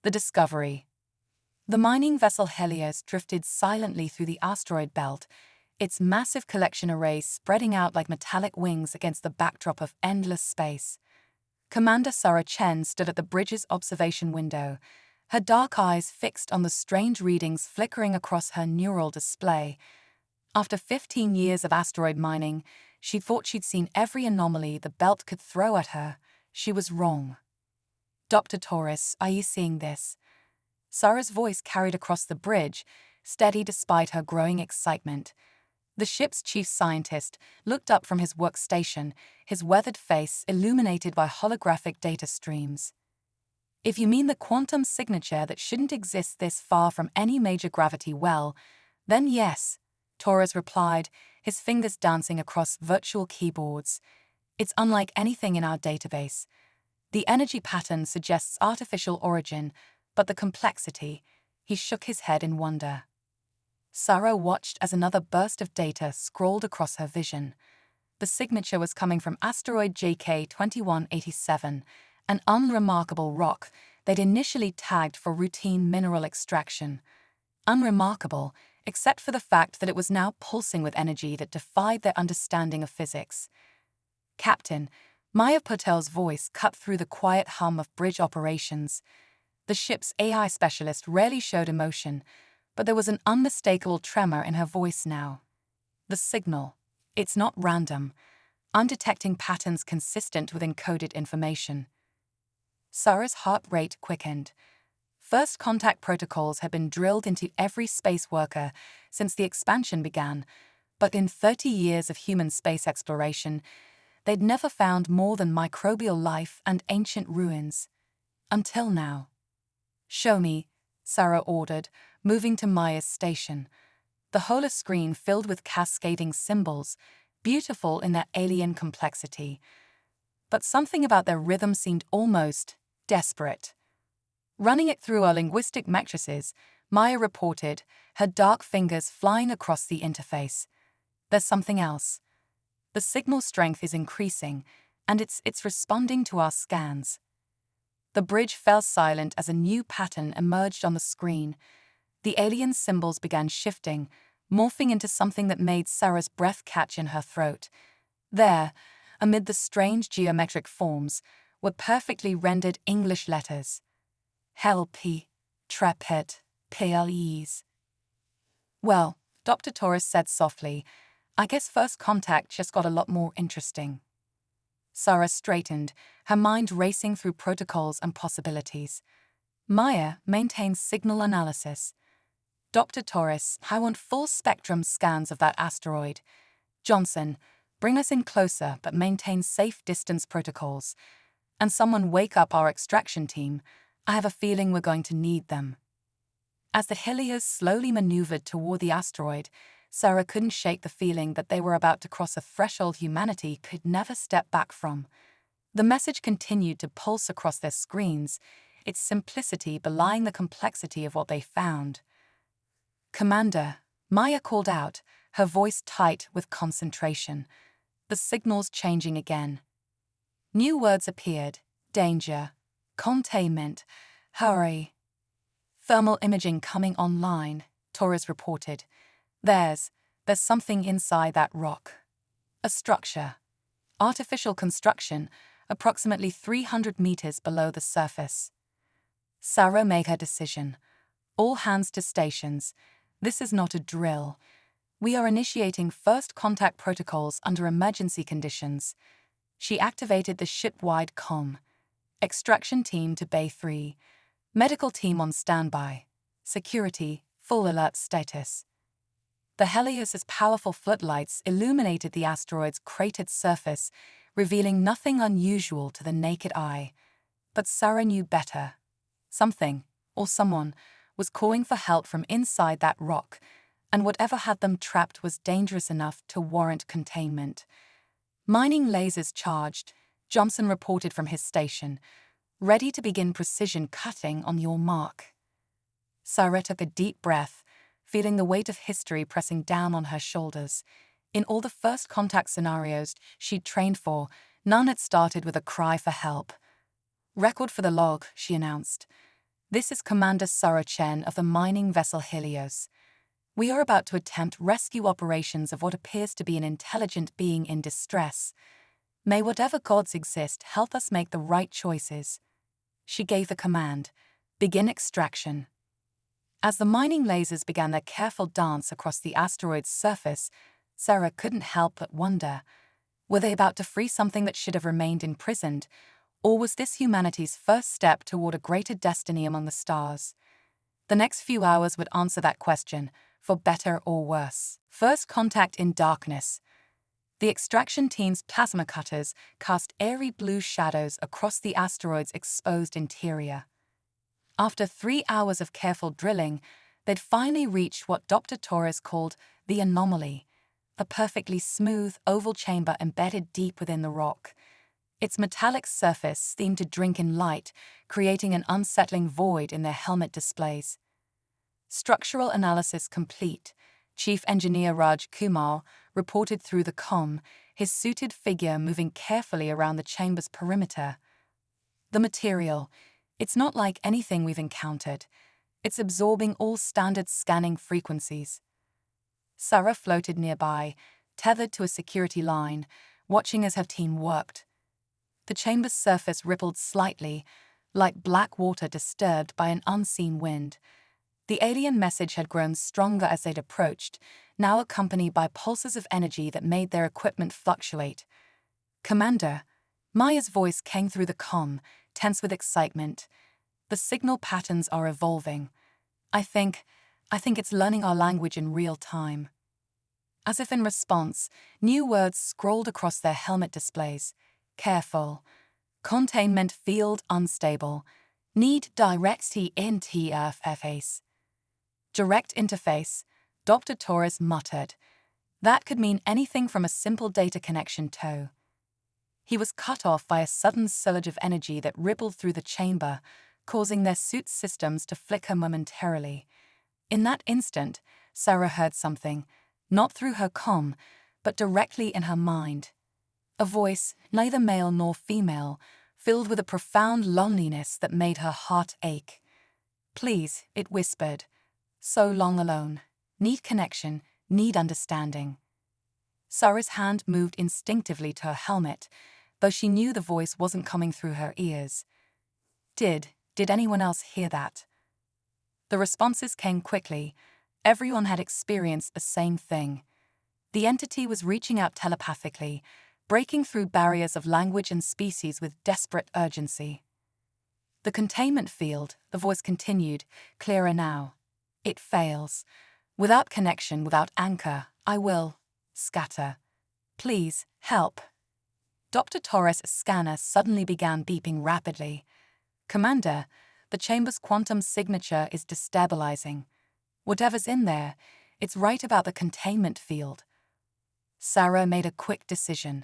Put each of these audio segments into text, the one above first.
The discovery. The mining vessel Helios drifted silently through the asteroid belt, its massive collection array spreading out like metallic wings against the backdrop of endless space. Commander Sarah Chen stood at the bridge's observation window, her dark eyes fixed on the strange readings flickering across her neural display. After 15 years of asteroid mining, she thought she'd seen every anomaly the belt could throw at her. She was wrong. "Dr. Torres, are you seeing this?" Sarah's voice carried across the bridge, steady despite her growing excitement. The ship's chief scientist looked up from his workstation, his weathered face illuminated by holographic data streams. "If you mean the quantum signature that shouldn't exist this far from any major gravity well, then yes," Torres replied, his fingers dancing across virtual keyboards. "It's unlike anything in our database. The energy pattern suggests artificial origin, but the complexity," he shook his head in wonder. Sarah watched as another burst of data scrolled across her vision. The signature was coming from asteroid JK 2187, an unremarkable rock they'd initially tagged for routine mineral extraction. Unremarkable, except for the fact that it was now pulsing with energy that defied their understanding of physics. "Captain," Maya Patel's voice cut through the quiet hum of bridge operations. The ship's AI specialist rarely showed emotion, but there was an unmistakable tremor in her voice now. "The signal. It's not random. I'm detecting patterns consistent with encoded information." Sarah's heart rate quickened. First contact protocols had been drilled into every space worker since the expansion began, but in 30 years of human space exploration, they'd never found more than microbial life and ancient ruins. Until now. "Show me," Sarah ordered, moving to Maya's station. The holoscreen filled with cascading symbols, beautiful in their alien complexity. But something about their rhythm seemed almost desperate. Running it through our linguistic matrices, Maya reported, her dark fingers flying across the interface. "There's something else. The signal strength is increasing, and it's responding to our scans." The bridge fell silent as a new pattern emerged on the screen. The alien symbols began shifting, morphing into something that made Sarah's breath catch in her throat. There, amid the strange geometric forms, were perfectly rendered English letters. "Help, Trepid, PLEs." "Well," Dr. Torres said softly, "I guess first contact just got a lot more interesting." Sarah straightened, her mind racing through protocols and possibilities. Maya maintained signal analysis. "Dr. Torres, I want full spectrum scans of that asteroid. Johnson, bring us in closer but maintain safe distance protocols. And someone wake up our extraction team. I have a feeling we're going to need them." As the Helios slowly maneuvered toward the asteroid, Sarah couldn't shake the feeling that they were about to cross a threshold humanity could never step back from. The message continued to pulse across their screens, its simplicity belying the complexity of what they found. "Commander," Maya called out, her voice tight with concentration. The signal's changing again. New words appeared: danger, containment, hurry. "Thermal imaging coming online," Torres reported. There's something inside that rock. A structure. Artificial construction, approximately 300 meters below the surface." Sarah made her decision. "All hands to stations. This is not a drill. We are initiating first contact protocols under emergency conditions." She activated the ship-wide comm. "Extraction team to Bay 3. Medical team on standby. Security, full alert status." The Helios's powerful floodlights illuminated the asteroid's cratered surface, revealing nothing unusual to the naked eye. But Sarah knew better. Something, or someone, was calling for help from inside that rock, and whatever had them trapped was dangerous enough to warrant containment. "Mining lasers charged," Johnson reported from his station. "Ready to begin precision cutting on your mark." Sarah took a deep breath, feeling the weight of history pressing down on her shoulders. In all the first contact scenarios she'd trained for, none had started with a cry for help. "Record for the log," she announced. This is Commander Sarah Chen of the mining vessel Helios. We are about to attempt rescue operations of what appears to be an intelligent being in distress. May whatever gods exist help us make the right choices. She gave the command. Begin extraction. As the mining lasers began their careful dance across the asteroid's surface, Sarah couldn't help but wonder, were they about to free something that should have remained imprisoned, or was this humanity's first step toward a greater destiny among the stars? The next few hours would answer that question, for better or worse. First contact in darkness. The extraction team's plasma cutters cast airy blue shadows across the asteroid's exposed interior. After 3 hours of careful drilling, they'd finally reached what Dr. Torres called the anomaly, a perfectly smooth, oval chamber embedded deep within the rock. Its metallic surface seemed to drink in light, creating an unsettling void in their helmet displays. Structural analysis complete, Chief Engineer Raj Kumar reported through the comm, his suited figure moving carefully around the chamber's perimeter. The material, it's not like anything we've encountered. It's absorbing all standard scanning frequencies. Sarah floated nearby, tethered to a security line, watching as her team worked. The chamber's surface rippled slightly, like black water disturbed by an unseen wind. The alien message had grown stronger as they'd approached, now accompanied by pulses of energy that made their equipment fluctuate. "Commander," Maya's voice came through the comm, tense with excitement. "The signal patterns are evolving. I think it's learning our language in real time." As if in response, new words scrolled across their helmet displays. Careful. Containment field unstable. Need direct interface. Direct interface, Dr. Torres muttered. That could mean anything from a simple data connection to. He was cut off by a sudden surge of energy that rippled through the chamber, causing their suit systems to flicker momentarily. In that instant, Sarah heard something, not through her comm, but directly in her mind. A voice, neither male nor female, filled with a profound loneliness that made her heart ache. "Please," it whispered. "So long alone. Need connection, need understanding." Sarah's hand moved instinctively to her helmet, though she knew the voice wasn't coming through her ears. Did anyone else hear that? The responses came quickly. Everyone had experienced the same thing. The entity was reaching out telepathically, breaking through barriers of language and species with desperate urgency. "The containment field," the voice continued, clearer now. "It fails. Without connection, without anchor, I will scatter. Please, help." Dr. Torres' scanner suddenly began beeping rapidly. "Commander, the chamber's quantum signature is destabilizing. Whatever's in there, it's right about the containment field." Sarah made a quick decision.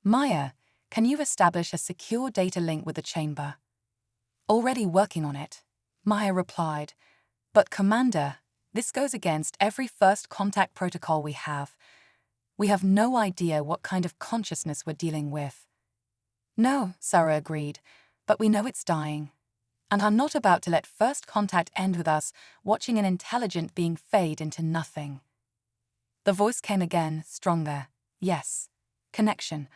"Maya, can you establish a secure data link with the chamber?" "Already working on it," Maya replied. "But Commander, this goes against every first contact protocol we have. We have no idea what kind of consciousness we're dealing with." "No," Sarah agreed, "but we know it's dying. And I'm not about to let first contact end with us watching an intelligent being fade into nothing." The voice came again, stronger. "Yes, connection.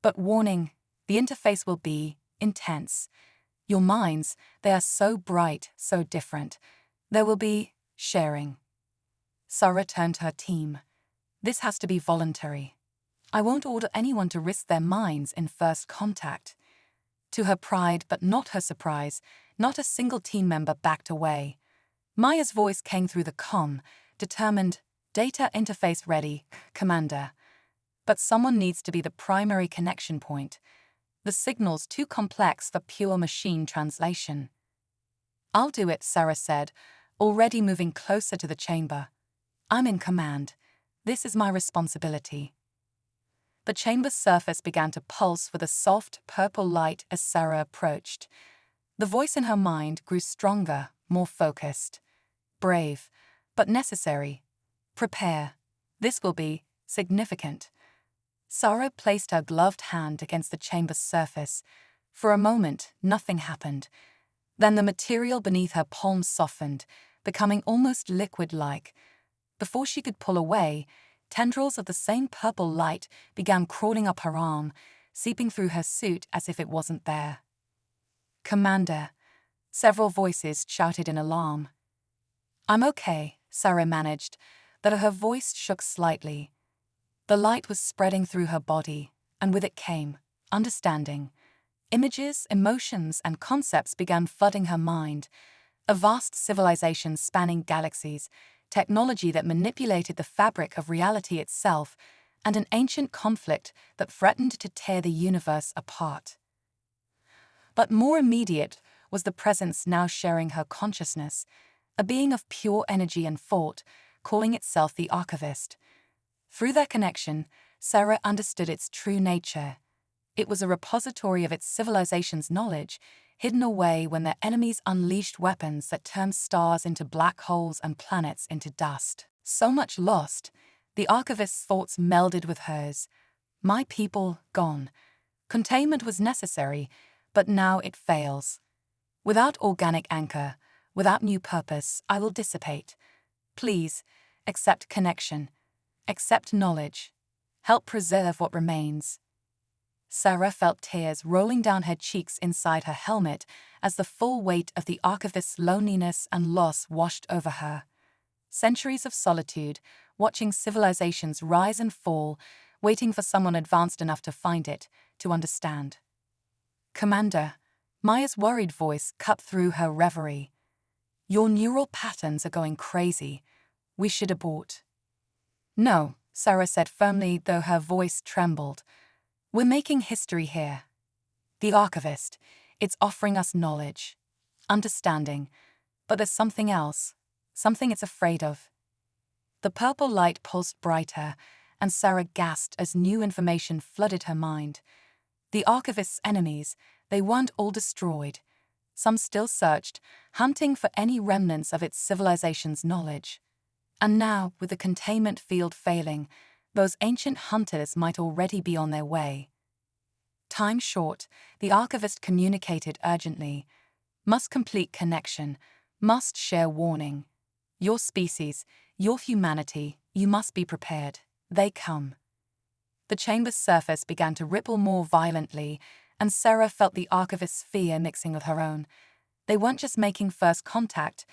But warning, the interface will be intense. Your minds, they are so bright, so different. There will be sharing." Sarah turned to her team. "This has to be voluntary. I won't order anyone to risk their minds in first contact." To her pride, but not her surprise, not a single team member backed away. Maya's voice came through the comm, determined. "Data interface ready, Commander. But someone needs to be the primary connection point. The signal's too complex for pure machine translation." "I'll do it," Sarah said, already moving closer to the chamber. "I'm in command. This is my responsibility." The chamber's surface began to pulse with a soft, purple light as Sarah approached. The voice in her mind grew stronger, more focused. "Brave, but necessary. Prepare. This will be significant." Sarah placed her gloved hand against the chamber's surface. For a moment, nothing happened. Then the material beneath her palms softened, becoming almost liquid-like. Before she could pull away, tendrils of the same purple light began crawling up her arm, seeping through her suit as if it wasn't there. "Commander," several voices shouted in alarm. "I'm okay," Sarah managed, though her voice shook slightly. The light was spreading through her body, and with it came understanding. Images, emotions, and concepts began flooding her mind. A vast civilization spanning galaxies, technology that manipulated the fabric of reality itself, and an ancient conflict that threatened to tear the universe apart. But more immediate was the presence now sharing her consciousness, a being of pure energy and thought, calling itself the Archivist. Through their connection, Sarah understood its true nature. It was a repository of its civilization's knowledge, hidden away when their enemies unleashed weapons that turned stars into black holes and planets into dust. So much lost, the Archivist's thoughts melded with hers. My people gone. Containment was necessary, but now it fails. Without organic anchor, without new purpose, I will dissipate. Please, accept connection. Accept knowledge. Help preserve what remains. Sarah felt tears rolling down her cheeks inside her helmet as the full weight of the Archivist's loneliness and loss washed over her. Centuries of solitude, watching civilizations rise and fall, waiting for someone advanced enough to find it, to understand. "Commander," Maya's worried voice cut through her reverie. "Your neural patterns are going crazy. We should abort." "No," Sarah said firmly, though her voice trembled. "We're making history here. The Archivist, it's offering us knowledge, understanding, but there's something else, something it's afraid of." The purple light pulsed brighter, and Sarah gasped as new information flooded her mind. The Archivist's enemies, they weren't all destroyed. Some still searched, hunting for any remnants of its civilization's knowledge. And now, with the containment field failing, those ancient hunters might already be on their way. Time short, the Archivist communicated urgently. "Must complete connection. Must share warning. Your species, your humanity, you must be prepared. They come." The chamber's surface began to ripple more violently, and Sarah felt the Archivist's fear mixing with her own. They weren't just making first contact,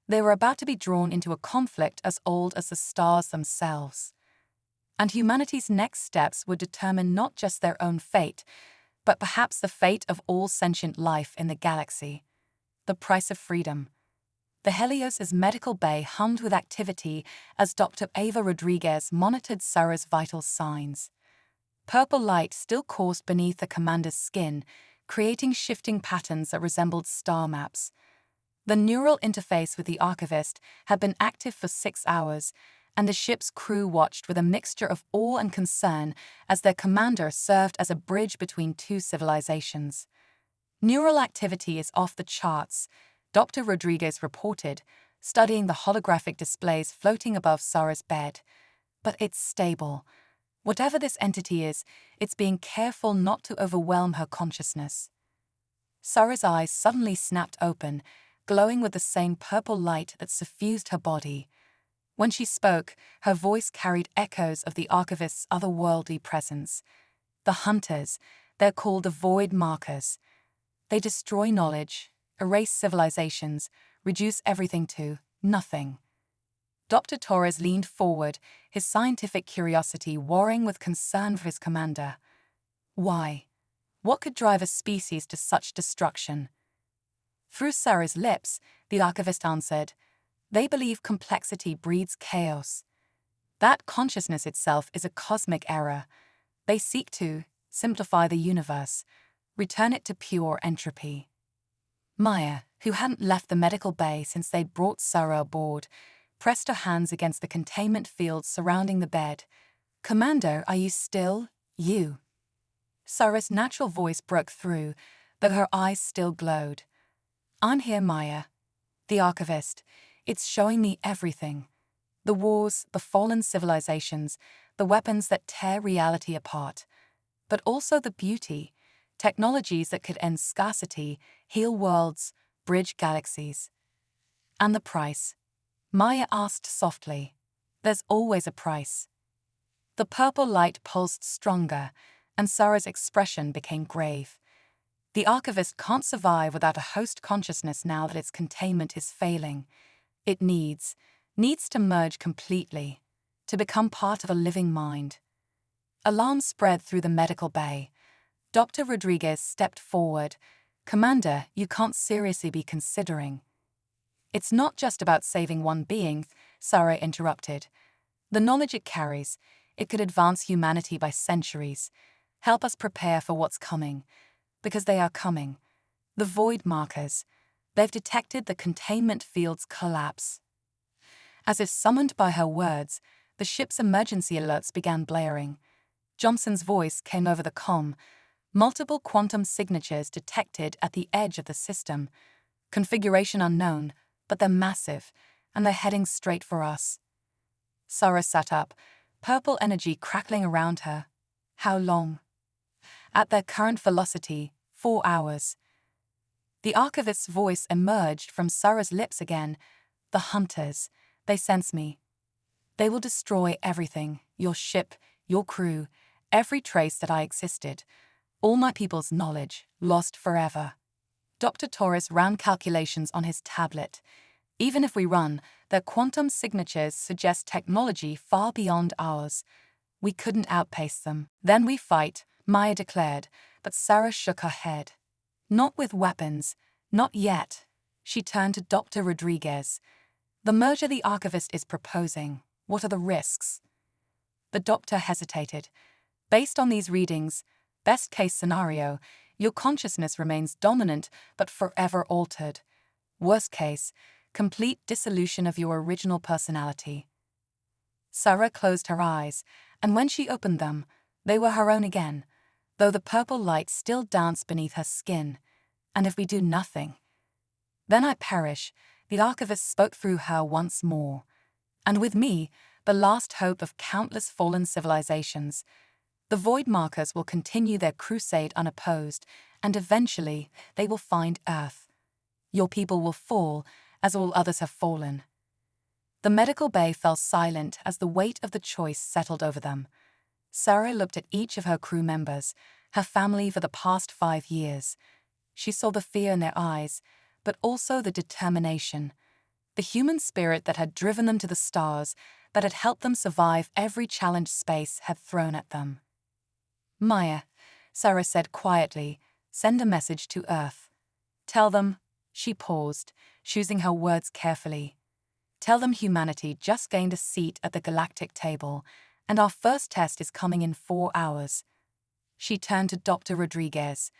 they were about to be drawn into a conflict as old as the stars themselves. And humanity's next steps would determine not just their own fate, but perhaps the fate of all sentient life in the galaxy. The price of freedom. The Helios's medical bay hummed with activity as Dr. Ava Rodriguez monitored Sarah's vital signs. Purple light still coursed beneath the commander's skin, creating shifting patterns that resembled star maps. The neural interface with the Archivist had been active for 6 hours, and the ship's crew watched with a mixture of awe and concern as their commander served as a bridge between two civilizations. "Neural activity is off the charts," Dr. Rodriguez reported, studying the holographic displays floating above Sarah's bed. "But it's stable. Whatever this entity is, it's being careful not to overwhelm her consciousness." Sarah's eyes suddenly snapped open, glowing with the same purple light that suffused her body. When she spoke, her voice carried echoes of the Archivist's otherworldly presence. "The Hunters, they're called the Void Markers. They destroy knowledge, erase civilizations, reduce everything to nothing." Dr. Torres leaned forward, his scientific curiosity warring with concern for his commander. Why? What could drive a species to such destruction? Through Sarah's lips, the Archivist answered, "They believe complexity breeds chaos. That consciousness itself is a cosmic error. They seek to simplify the universe, return it to pure entropy." Maya, who hadn't left the medical bay since they'd brought Sarah aboard, pressed her hands against the containment field surrounding the bed. "Commander, are you still you?" Sarah's natural voice broke through, though her eyes still glowed. "I'm here, Maya. The Archivist. It's showing me everything. The wars, the fallen civilizations, the weapons that tear reality apart. But also the beauty, technologies that could end scarcity, heal worlds, bridge galaxies. And the price? Maya asked softly. There's always a price. The purple light pulsed stronger, and Sarah's expression became grave. The archivist can't survive without a host consciousness now that its containment is failing. It needs to merge completely, to become part of a living mind. Alarm spread through the medical bay. Dr. Rodriguez stepped forward. Commander, you can't seriously be considering. It's not just about saving one being, Sarah interrupted. The knowledge it carries, it could advance humanity by centuries, help us prepare for what's coming. Because they are coming. The void markers. They've detected the containment field's collapse. As if summoned by her words, the ship's emergency alerts began blaring. Johnson's voice came over the comm. Multiple quantum signatures detected at the edge of the system. Configuration unknown, but they're massive, and they're heading straight for us. Sarah sat up, purple energy crackling around her. How long? At their current velocity, 4 hours. The archivist's voice emerged from Sarah's lips again. The hunters, they sense me. They will destroy everything, your ship, your crew, every trace that I existed. All my people's knowledge, lost forever. Dr. Torres ran calculations on his tablet. Even if we run, their quantum signatures suggest technology far beyond ours. We couldn't outpace them. Then we fight, Maya declared, but Sarah shook her head. Not with weapons, not yet. She turned to Dr. Rodriguez. The merger the archivist is proposing, what are the risks? The doctor hesitated. Based on these readings, best case scenario, your consciousness remains dominant but forever altered. Worst case, complete dissolution of your original personality. Sarah closed her eyes, and when she opened them, they were her own again, though the purple light still danced beneath her skin. And if we do nothing, then I perish, the archivist spoke through her once more. And with me, the last hope of countless fallen civilizations. The void markers will continue their crusade unopposed, and eventually they will find Earth. Your people will fall, as all others have fallen. The medical bay fell silent as the weight of the choice settled over them. Sarah looked at each of her crew members, her family for the past 5 years. She saw the fear in their eyes, but also the determination. The human spirit that had driven them to the stars, that had helped them survive every challenge space had thrown at them. Maya, Sarah said quietly, send a message to Earth. Tell them, she paused, choosing her words carefully. Tell them humanity just gained a seat at the galactic table, and our first test is coming in 4 hours. She turned to Dr. Rodriguez.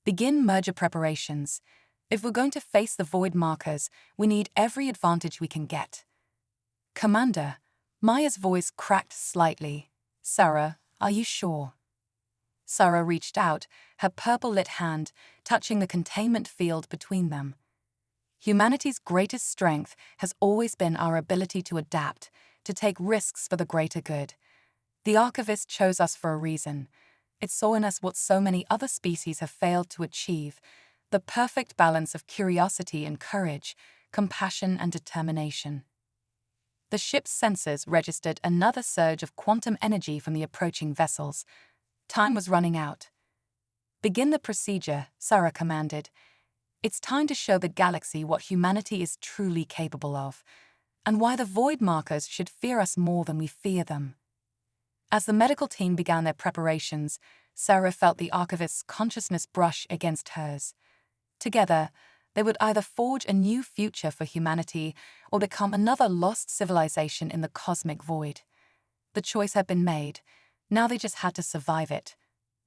Begin merger preparations. If we're going to face the void markers, we need every advantage we can get. Commander, Maya's voice cracked slightly. Sarah, are you sure? Sarah reached out, her purple-lit hand touching the containment field between them. Humanity's greatest strength has always been our ability to adapt, to take risks for the greater good. The archivist chose us for a reason. It saw in us what so many other species have failed to achieve, the perfect balance of curiosity and courage, compassion and determination. The ship's sensors registered another surge of quantum energy from the approaching vessels. Time was running out. Begin the procedure, Sarah commanded. It's time to show the galaxy what humanity is truly capable of, and why the void markers should fear us more than we fear them. As the medical team began their preparations, Sarah felt the archivist's consciousness brush against hers. Together, they would either forge a new future for humanity or become another lost civilization in the cosmic void. The choice had been made. Now they just had to survive it.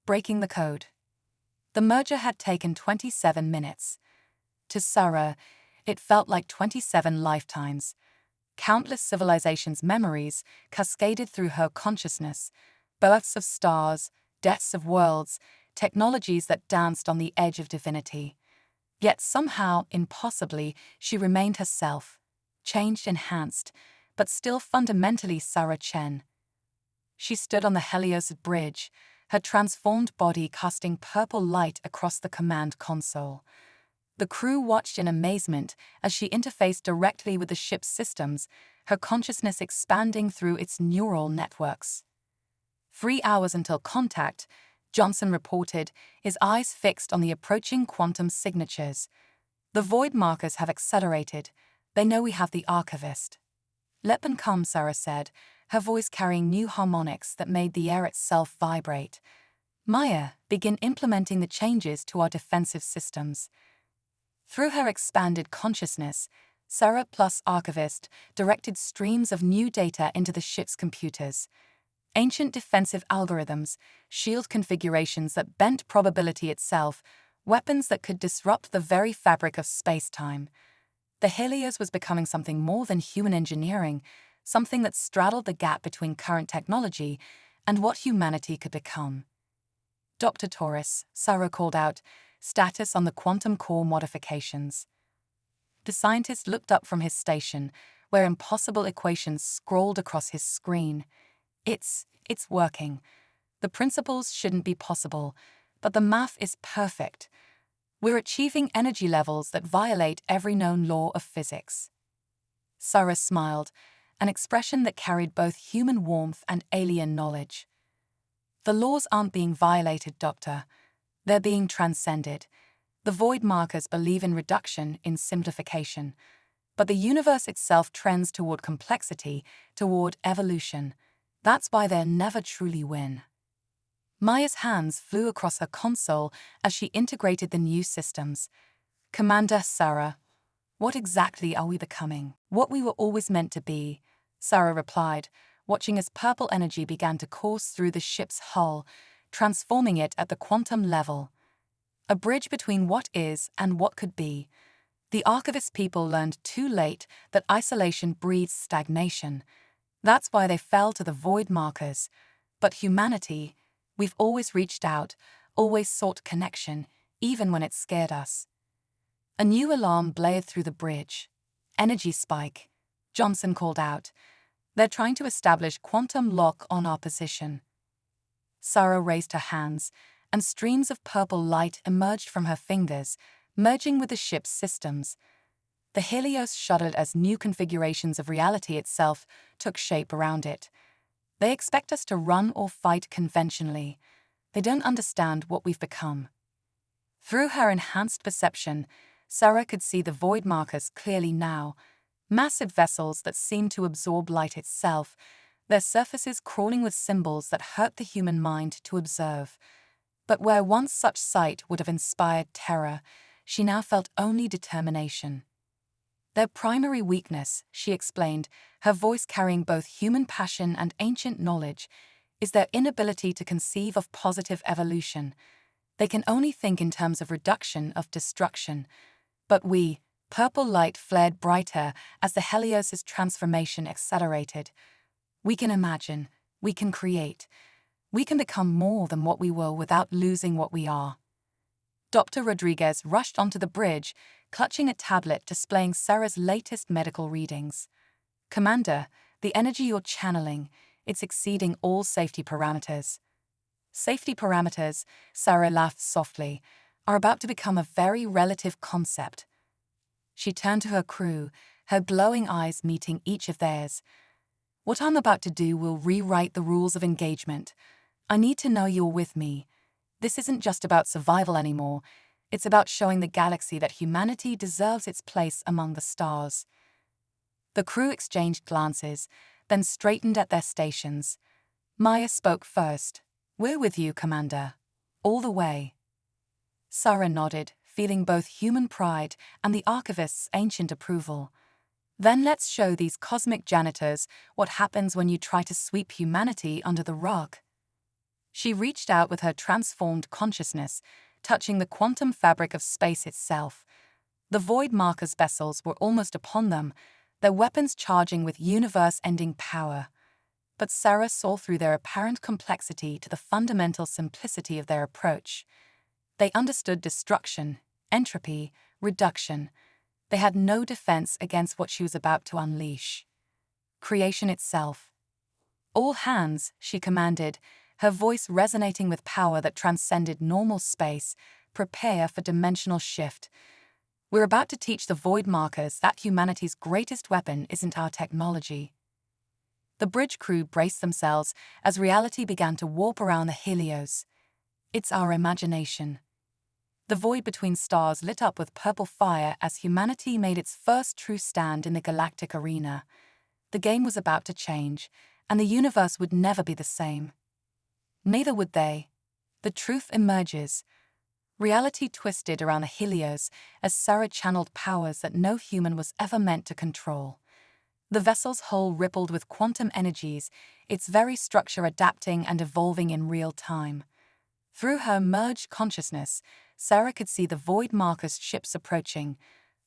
Breaking the code. The merger had taken 27 minutes. To Sarah, it felt like 27 lifetimes. Countless civilizations' memories cascaded through her consciousness, births of stars, deaths of worlds, technologies that danced on the edge of divinity. Yet somehow, impossibly, she remained herself, changed, enhanced, but still fundamentally Sarah Chen. She stood on the Helios bridge, her transformed body casting purple light across the command console. The crew watched in amazement as she interfaced directly with the ship's systems, her consciousness expanding through its neural networks. 3 hours until contact, Johnson reported, his eyes fixed on the approaching quantum signatures. The void markers have accelerated. They know we have the archivist. Let them come, Sarah said, her voice carrying new harmonics that made the air itself vibrate. Maya, begin implementing the changes to our defensive systems. Through her expanded consciousness, Sarah plus Archivist directed streams of new data into the ship's computers. Ancient defensive algorithms, shield configurations that bent probability itself, weapons that could disrupt the very fabric of space-time. The Helios was becoming something more than human engineering, something that straddled the gap between current technology and what humanity could become. Dr. Torres, Sarah called out, status on the quantum core modifications. The scientist looked up from his station, where impossible equations scrolled across his screen. It's working. The principles shouldn't be possible, but the math is perfect. We're achieving energy levels that violate every known law of physics. Sarah smiled, an expression that carried both human warmth and alien knowledge. The laws aren't being violated, Doctor. They're being transcended. The void markers believe in reduction, in simplification. But the universe itself trends toward complexity, toward evolution. That's why they'll never truly win. Maya's hands flew across her console as she integrated the new systems. Commander Sarah, what exactly are we becoming? What we were always meant to be, Sarah replied, watching as purple energy began to course through the ship's hull, transforming it at the quantum level. A bridge between what is and what could be. The Archivist people learned too late that isolation breeds stagnation. That's why they fell to the void markers. But humanity, we've always reached out, always sought connection, even when it scared us. A new alarm blared through the bridge. Energy spike, Johnson called out. They're trying to establish quantum lock on our position. Sarah raised her hands, and streams of purple light emerged from her fingers, merging with the ship's systems. The Helios shuddered as new configurations of reality itself took shape around it. They expect us to run or fight conventionally. They don't understand what we've become. Through her enhanced perception, Sarah could see the void markers clearly now, massive vessels that seemed to absorb light itself, their surfaces crawling with symbols that hurt the human mind to observe. But where once such sight would have inspired terror, she now felt only determination. Their primary weakness, she explained, her voice carrying both human passion and ancient knowledge, is their inability to conceive of positive evolution. They can only think in terms of reduction, of destruction. But purple light flared brighter as the Helios' transformation accelerated. We can imagine, we can create, we can become more than what we were without losing what we are. Dr. Rodriguez rushed onto the bridge, clutching a tablet displaying Sarah's latest medical readings. Commander, the energy you're channeling, it's exceeding all safety parameters. Safety parameters, Sarah laughed softly, are about to become a very relative concept. She turned to her crew, her glowing eyes meeting each of theirs. What I'm about to do will rewrite the rules of engagement. I need to know you're with me. This isn't just about survival anymore. It's about showing the galaxy that humanity deserves its place among the stars. The crew exchanged glances, then straightened at their stations. Maya spoke first. We're with you, Commander. All the way. Sarah nodded, feeling both human pride and the Archivist's ancient approval. Then let's show these cosmic janitors what happens when you try to sweep humanity under the rug. She reached out with her transformed consciousness, touching the quantum fabric of space itself. The void markers vessels were almost upon them, their weapons charging with universe-ending power. But Sarah saw through their apparent complexity to the fundamental simplicity of their approach. They understood destruction, entropy, reduction. They had no defense against what she was about to unleash. Creation itself. All hands, she commanded, her voice resonating with power that transcended normal space, prepare for dimensional shift. We're about to teach the void markers that humanity's greatest weapon isn't our technology. The bridge crew braced themselves as reality began to warp around the Helios. It's our imagination. The void between stars lit up with purple fire as humanity made its first true stand in the galactic arena. The game was about to change, and the universe would never be the same. Neither would they. The truth emerges. Reality twisted around the Helios as Sarah channeled powers that no human was ever meant to control. The vessel's hull rippled with quantum energies, its very structure adapting and evolving in real time. Through her merged consciousness, Sarah could see the void markers ships approaching,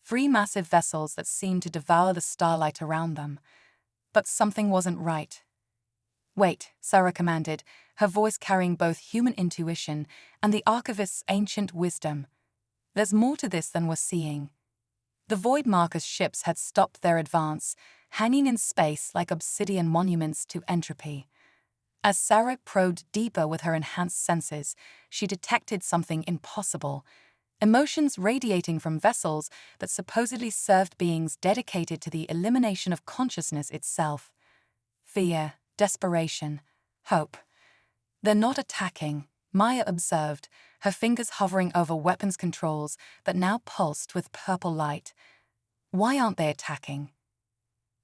three massive vessels that seemed to devour the starlight around them. But something wasn't right. "Wait," Sarah commanded, her voice carrying both human intuition and the archivist's ancient wisdom. "There's more to this than we're seeing." The void markers ships had stopped their advance, hanging in space like obsidian monuments to entropy. As Sarah probed deeper with her enhanced senses, she detected something impossible. Emotions radiating from vessels that supposedly served beings dedicated to the elimination of consciousness itself. Fear, desperation, hope. "They're not attacking," Maya observed, her fingers hovering over weapons controls that now pulsed with purple light. "Why aren't they attacking?"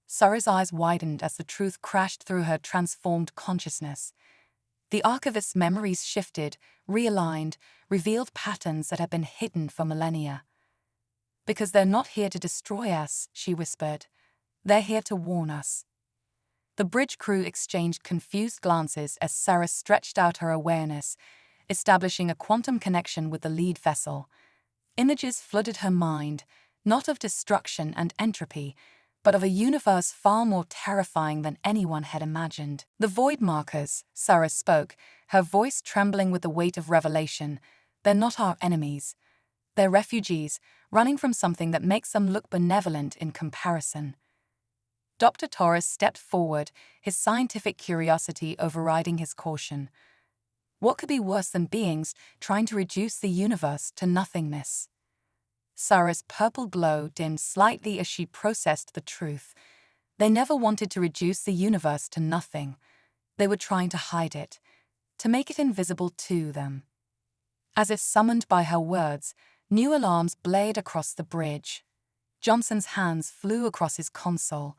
Sarah's eyes widened as the truth crashed through her transformed consciousness. The archivist's memories shifted, realigned, revealed patterns that had been hidden for millennia. "Because they're not here to destroy us," she whispered. "They're here to warn us." The bridge crew exchanged confused glances as Sarah stretched out her awareness, establishing a quantum connection with the lead vessel. Images flooded her mind, not of destruction and entropy, but of a universe far more terrifying than anyone had imagined. "The void markers," Sarah spoke, her voice trembling with the weight of revelation. "They're not our enemies. They're refugees, running from something that makes them look benevolent in comparison." Dr. Torres stepped forward, his scientific curiosity overriding his caution. "What could be worse than beings trying to reduce the universe to nothingness?" Sarah's purple glow dimmed slightly as she processed the truth. They never wanted to reduce the universe to nothing. They were trying to hide it, to make it invisible to them. As if summoned by her words, new alarms blared across the bridge. Johnson's hands flew across his console.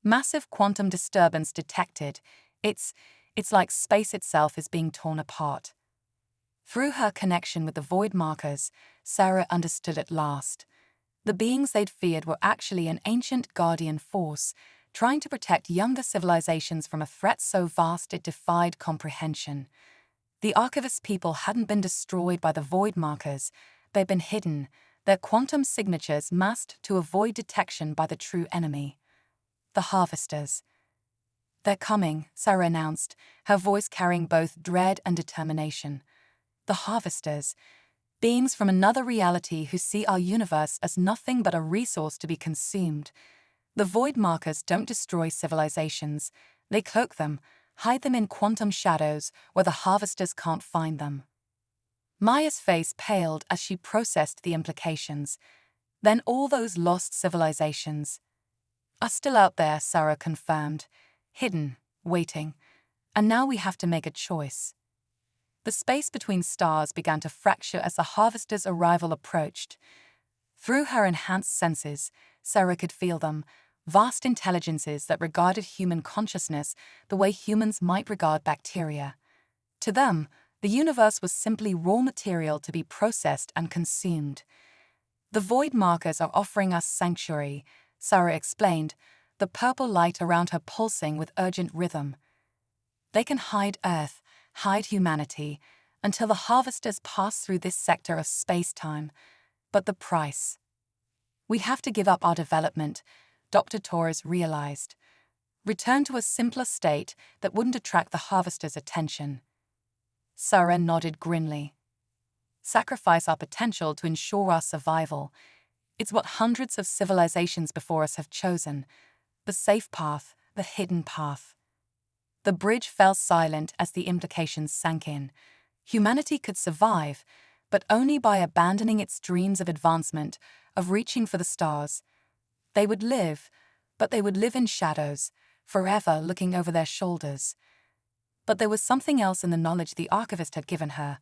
"Massive quantum disturbance detected. It's like space itself is being torn apart." Through her connection with the void markers, Sarah understood at last. The beings they'd feared were actually an ancient guardian force, trying to protect younger civilizations from a threat so vast it defied comprehension. The Archivist people hadn't been destroyed by the void markers. They'd been hidden, their quantum signatures masked to avoid detection by the true enemy. The Harvesters. "They're coming," Sarah announced, her voice carrying both dread and determination. The Harvesters, beings from another reality who see our universe as nothing but a resource to be consumed. The void markers don't destroy civilizations. They cloak them, hide them in quantum shadows where the Harvesters can't find them. Maya's face paled as she processed the implications. "Then all those lost civilizations are still out there," Sarah confirmed, "hidden, waiting. And now we have to make a choice." The space between stars began to fracture as the Harvester's arrival approached. Through her enhanced senses, Sarah could feel them, vast intelligences that regarded human consciousness the way humans might regard bacteria. To them, the universe was simply raw material to be processed and consumed. "The void markers are offering us sanctuary," Sarah explained, the purple light around her pulsing with urgent rhythm. "They can hide Earth, hide humanity, until the Harvesters pass through this sector of space-time. But the price? We have to give up our development," Dr. Torres realized. "Return to a simpler state that wouldn't attract the Harvesters' attention." Sarah nodded grimly. "Sacrifice our potential to ensure our survival. It's what hundreds of civilizations before us have chosen. The safe path, the hidden path." The bridge fell silent as the implications sank in. Humanity could survive, but only by abandoning its dreams of advancement of reaching for the stars. They would live, but they would live in shadows, forever looking over their shoulders. But there was something else in the knowledge the archivist had given her,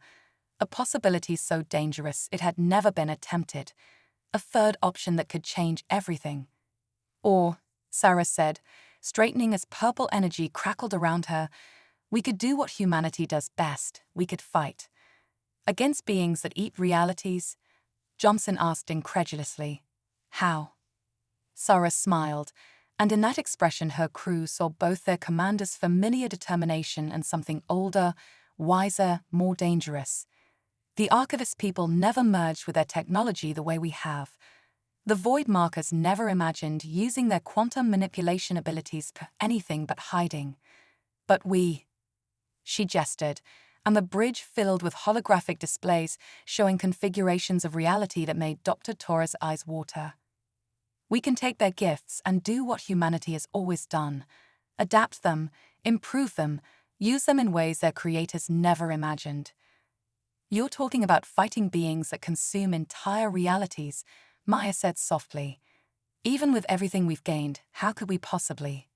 a possibility so dangerous it had never been attempted, a third option that could change everything. Or, Sarah said, straightening as purple energy crackled around her, we could do what humanity does best, we could fight. Against beings that eat realities? Johnson asked incredulously. How? Sarah smiled, and in that expression her crew saw both their commander's familiar determination and something older, wiser, more dangerous. The archivist people never merged with their technology the way we have. The void markers never imagined using their quantum manipulation abilities for anything but hiding. But we... She gestured, and the bridge filled with holographic displays showing configurations of reality that made Dr. Torres' eyes water. We can take their gifts and do what humanity has always done: adapt them, improve them, use them in ways their creators never imagined. You're talking about fighting beings that consume entire realities, Maya said softly. Even with everything we've gained, how could we possibly?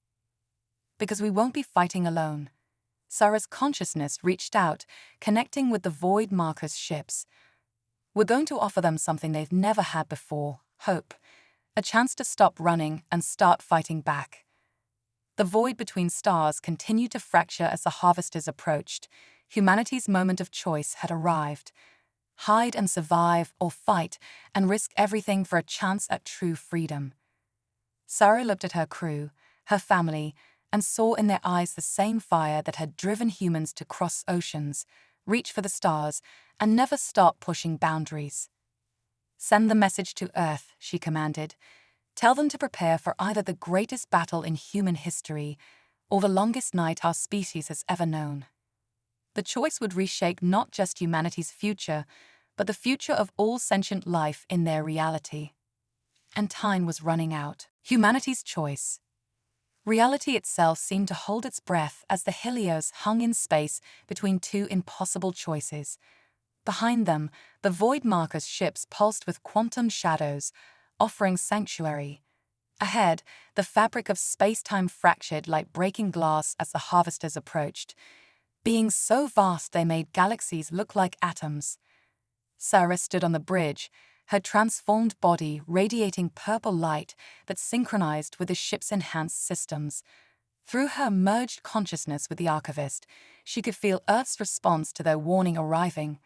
Because we won't be fighting alone. Sarah's consciousness reached out, connecting with the void markers' ships. We're going to offer them something they've never had before: hope. A chance to stop running and start fighting back. The void between stars continued to fracture as the harvesters approached. Humanity's moment of choice had arrived. Hide and survive, or fight and risk everything for a chance at true freedom. Sarah looked at her crew, her family, and saw in their eyes the same fire that had driven humans to cross oceans, reach for the stars, and never stop pushing boundaries. Send the message to Earth, she commanded. Tell them to prepare for either the greatest battle in human history or the longest night our species has ever known. The choice would reshape not just humanity's future, but the future of all sentient life in their reality. And time was running out. Humanity's choice. Reality itself seemed to hold its breath as the Helios hung in space between two impossible choices. Behind them, the void markers' ships pulsed with quantum shadows, offering sanctuary. Ahead, the fabric of space-time fractured like breaking glass as the harvesters approached, beings so vast they made galaxies look like atoms. Sarah stood on the bridge, her transformed body radiating purple light that synchronized with the ship's enhanced systems. Through her merged consciousness with the archivist, she could feel Earth's response to their warning arriving.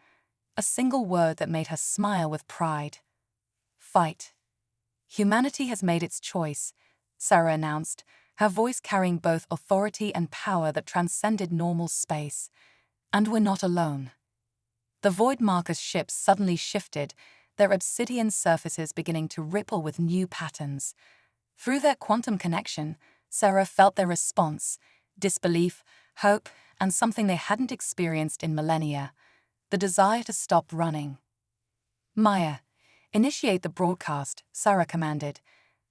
A single word that made her smile with pride. Fight. Humanity has made its choice, Sarah announced, her voice carrying both authority and power that transcended normal space. And we're not alone. The void markers' ships suddenly shifted, their obsidian surfaces beginning to ripple with new patterns. Through their quantum connection, Sarah felt their response: disbelief, hope, and something they hadn't experienced in millennia: the desire to stop running. Maya, initiate the broadcast, Sarah commanded.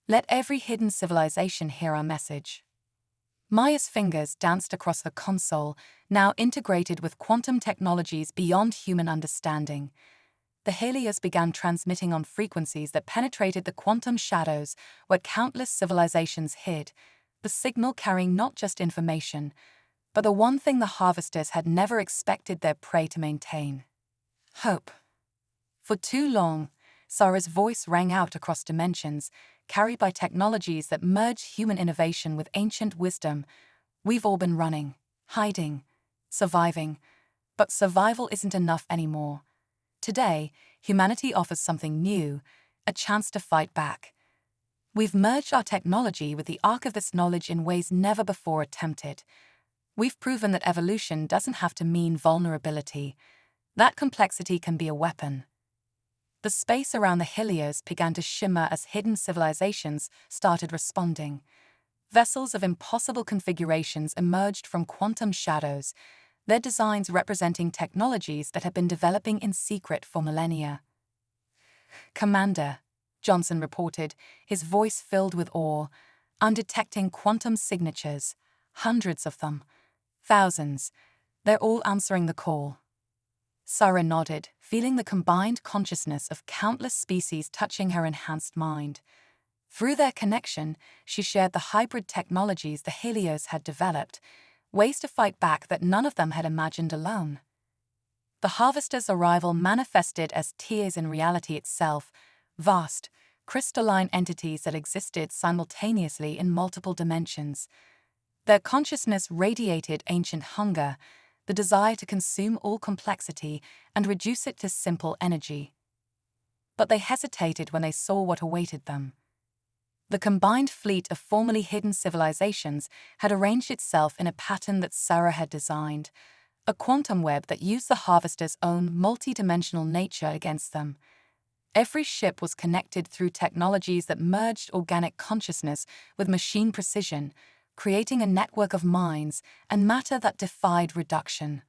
Let every hidden civilization hear our message. Maya's fingers danced across the console, now integrated with quantum technologies beyond human understanding. The Helios began transmitting on frequencies that penetrated the quantum shadows where countless civilizations hid, the signal carrying not just information, but the one thing the harvesters had never expected their prey to maintain: hope. For too long, Sarah's voice rang out across dimensions, carried by technologies that merged human innovation with ancient wisdom. We've all been running, hiding, surviving, but survival isn't enough anymore. Today, humanity offers something new, a chance to fight back. We've merged our technology with the archivist's knowledge in ways never before attempted. We've proven that evolution doesn't have to mean vulnerability. That complexity can be a weapon. The space around the Helios began to shimmer as hidden civilizations started responding. Vessels of impossible configurations emerged from quantum shadows, their designs representing technologies that had been developing in secret for millennia. Commander, Johnson reported, his voice filled with awe, I'm detecting quantum signatures, hundreds of them. Thousands. They're all answering the call. Sarah nodded, feeling the combined consciousness of countless species touching her enhanced mind. Through their connection, she shared the hybrid technologies the Helios had developed, ways to fight back that none of them had imagined alone. The Harvester's arrival manifested as tears in reality itself, vast, crystalline entities that existed simultaneously in multiple dimensions. Their consciousness radiated ancient hunger, the desire to consume all complexity and reduce it to simple energy. But they hesitated when they saw what awaited them. The combined fleet of formerly hidden civilizations had arranged itself in a pattern that Sarah had designed, a quantum web that used the Harvester's own multi-dimensional nature against them. Every ship was connected through technologies that merged organic consciousness with machine precision, creating a network of minds and matter that defied reduction.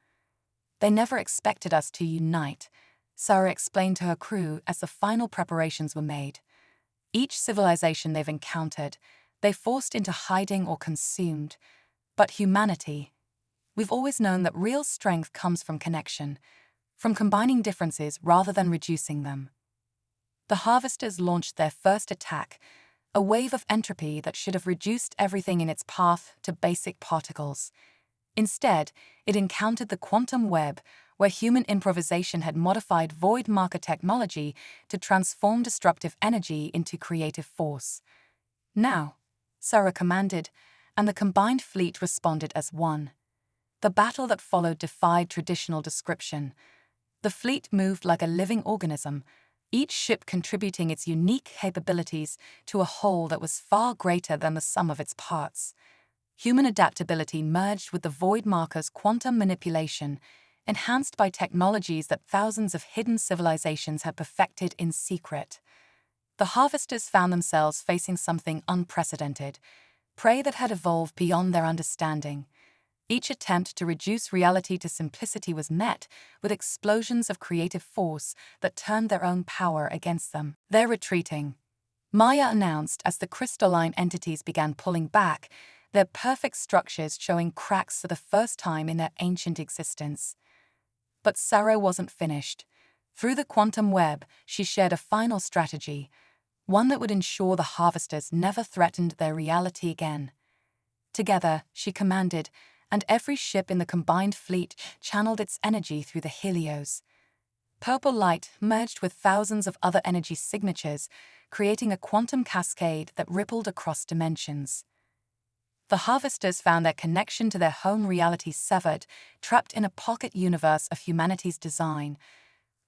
"They never expected us to unite," Sarah explained to her crew as the final preparations were made. "Each civilization they've encountered, they forced into hiding or consumed. But humanity, we've always known that real strength comes from connection, from combining differences rather than reducing them." The Harvesters launched their first attack, a wave of entropy that should have reduced everything in its path to basic particles. Instead, it encountered the quantum web, where human improvisation had modified void marker technology to transform destructive energy into creative force. "Now," Sarah commanded, and the combined fleet responded as one. The battle that followed defied traditional description. The fleet moved like a living organism, each ship contributing its unique capabilities to a whole that was far greater than the sum of its parts. Human adaptability merged with the void marker's quantum manipulation, enhanced by technologies that thousands of hidden civilizations had perfected in secret. The Harvesters found themselves facing something unprecedented, prey that had evolved beyond their understanding. Each attempt to reduce reality to simplicity was met with explosions of creative force that turned their own power against them. "They're retreating," Maya announced as the crystalline entities began pulling back, their perfect structures showing cracks for the first time in their ancient existence. But Sarah wasn't finished. Through the quantum web, she shared a final strategy, one that would ensure the Harvesters never threatened their reality again. Together, she commanded, and every ship in the combined fleet channeled its energy through the Helios. Purple light merged with thousands of other energy signatures, creating a quantum cascade that rippled across dimensions. The Harvesters found their connection to their home reality severed, trapped in a pocket universe of humanity's design,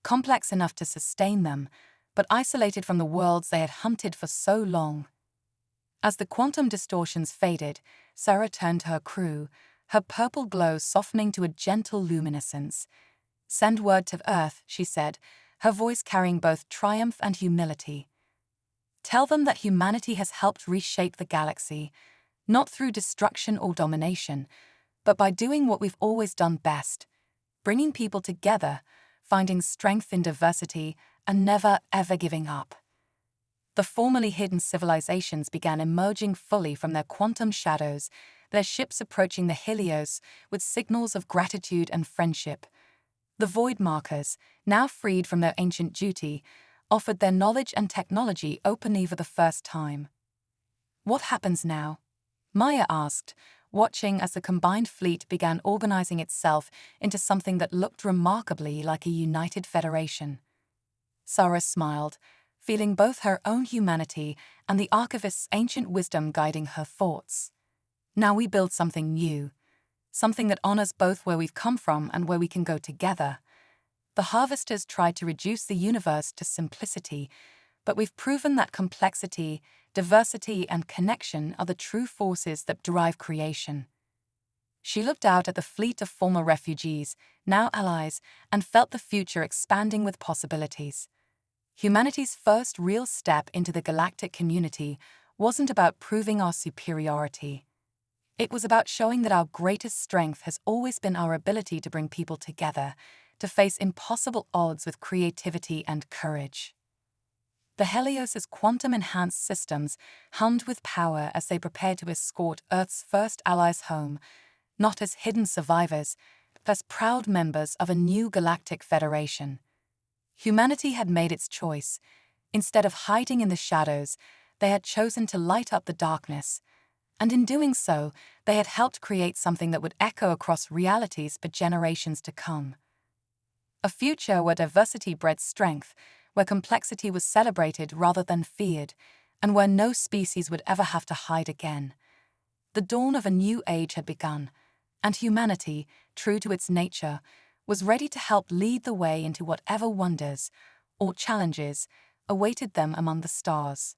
complex enough to sustain them, but isolated from the worlds they had hunted for so long. As the quantum distortions faded, Sarah turned to her crew, her purple glow softening to a gentle luminescence. "Send word to Earth," she said, her voice carrying both triumph and humility. "Tell them that humanity has helped reshape the galaxy, not through destruction or domination, but by doing what we've always done best, bringing people together, finding strength in diversity, and never, ever giving up." The formerly hidden civilizations began emerging fully from their quantum shadows, their ships approaching the Helios with signals of gratitude and friendship. The void markers, now freed from their ancient duty, offered their knowledge and technology openly for the first time. "What happens now?" Maya asked, watching as the combined fleet began organizing itself into something that looked remarkably like a united federation. Sarah smiled, feeling both her own humanity and the Archivist's ancient wisdom guiding her thoughts. "Now we build something new, something that honors both where we've come from and where we can go together. The Harvesters tried to reduce the universe to simplicity, but we've proven that complexity, diversity, and connection are the true forces that drive creation." She looked out at the fleet of former refugees, now allies, and felt the future expanding with possibilities. Humanity's first real step into the galactic community wasn't about proving our superiority. It was about showing that our greatest strength has always been our ability to bring people together, to face impossible odds with creativity and courage. The Helios' quantum-enhanced systems hummed with power as they prepared to escort Earth's first allies home, not as hidden survivors, as proud members of a new galactic federation. Humanity had made its choice. Instead of hiding in the shadows, they had chosen to light up the darkness. And in doing so, they had helped create something that would echo across realities for generations to come. A future where diversity bred strength, where complexity was celebrated rather than feared, and where no species would ever have to hide again. The dawn of a new age had begun, and humanity, true to its nature, was ready to help lead the way into whatever wonders or challenges awaited them among the stars.